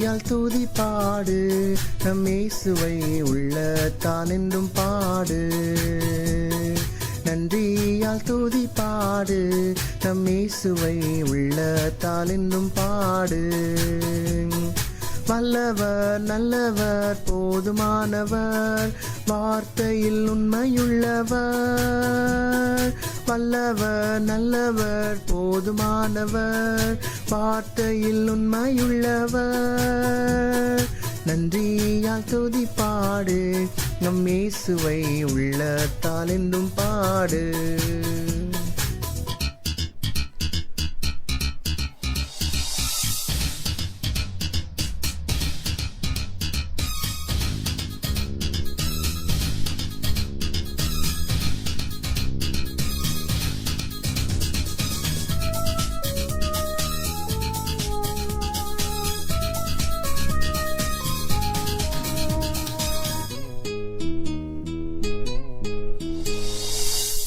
நன்றியால் துதி பாடு நம் இயேசுவை உள்ளத்தால் என்றும் பாடு. நன்றியால் துதி பாடு நம் இயேசுவை உள்ளத்தால் என்றும் பாடு. வல்லவர் நல்லவர் போதுமானவர் வார்த்தையில் உண்மையுள்ளவர். வல்லவர் நல்லவர் போதுமானவர் வார்த்தையில் உண்மையுள்ளவர். நன்றியால் துதி பாடு நம் இயேசுவை உள்ளத்தால் என்றும் பாடு.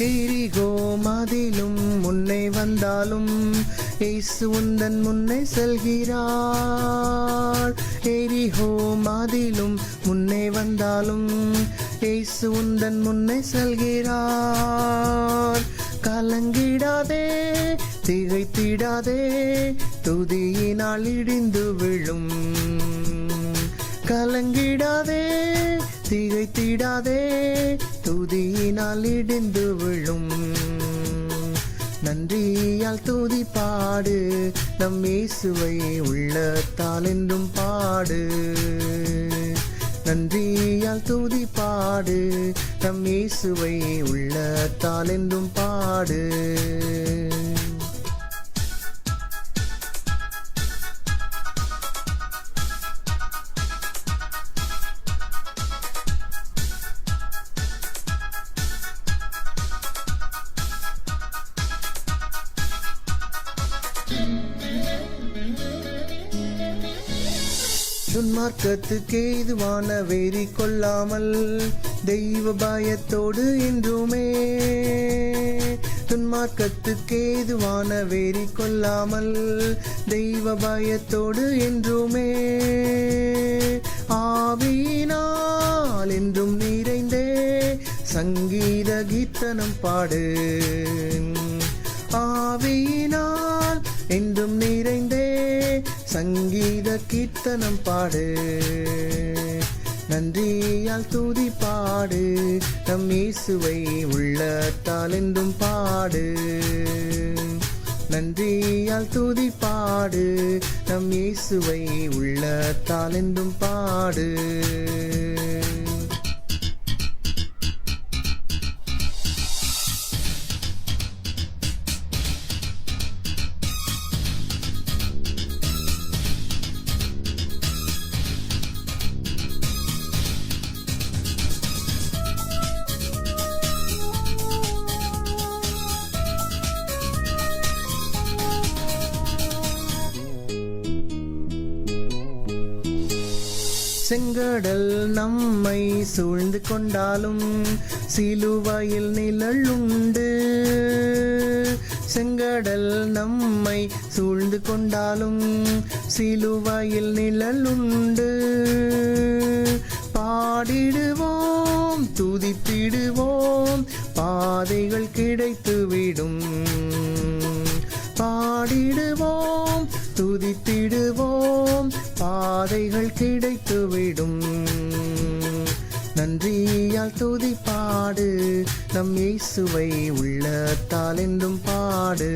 எரிகோ மதிலும் முன்னே வந்தாலும் இயேசு உந்தன் முன்னே செல்கிறார். எரிகோ மதிலும் முன்னே வந்தாலும் இயேசு உந்தன் முன்னே செல்கிறார். கலங்கிடாதே திகைத்திடாதே துதியினால் இடிந்து விழும். கலங்கிடாதே திகைத்திடாதே துதியினால் இடிந்து விழும். நன்றியால் துதி பாடு நம் இயேசுவை உள்ளத்தால் என்றும் பாடு. நன்றியால் துதி பாடு நம் இயேசுவை உள்ளத்தால் என்றும் பாடு. துன்மார்க்கத்துக்கு ஏதுவான வெறி கொள்ளாமல் தெய்வ பயத்தோடு என்றுமே. துன்மார்க்கத்துக்கு ஏதுவான வெறி கொள்ளாமல் தெய்வ பயத்தோடு என்றுமே. ஆவியினால் என்றும் நிறைந்தே சங்கீத கீர்த்தனம் பாடு. ஆவியினால் என்றும் நிறைந்தே சங்கீத கீர்த்தனம் பாடு. நன்றியால் துதி பாடு நம் இயேசுவை உள்ளத்தால் என்றும் பாடு. நன்றியால் துதி பாடு நம் இயேசுவை உள்ளத்தால் என்றும் பாடு. செங்கடல் நம்மை சூழ்ந்து கொண்டாலும் சிலுவையில் நிழலுண்டு. செங்கடல் நம்மை சூழ்ந்து கொண்டாலும் சிலுவையில் நிழலுண்டு. பாடிடுவோம் துதித்திடுவோம் பாதைகள் கிடைத்துவிடும். பாடிடுவோம் துதித்திடுவோம் பாதைகள் கிடைத்துவிடும். நன்றியால் துதி பாடு நம் இயேசுவை உள்ளத்தால் என்றும் பாடு.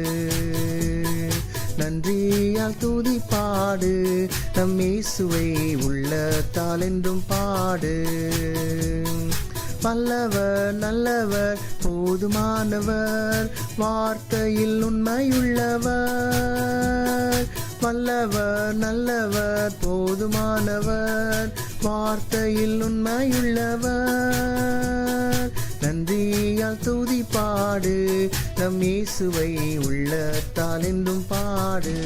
நன்றியால் துதி பாடு நம் இயேசுவை உள்ளத்தால் என்றும் பாடு. வல்லவர் நல்லவர் போதுமானவர் வார்த்தையில் உண்மையுள்ளவர். வல்லவர் நல்லவர் போதுமானவர் வார்த்தையில் உண்மையுள்ளவர். நன்றியால் துதி பாடு நம் இயேசுவை உள்ளத்தால் என்றும் பாடு.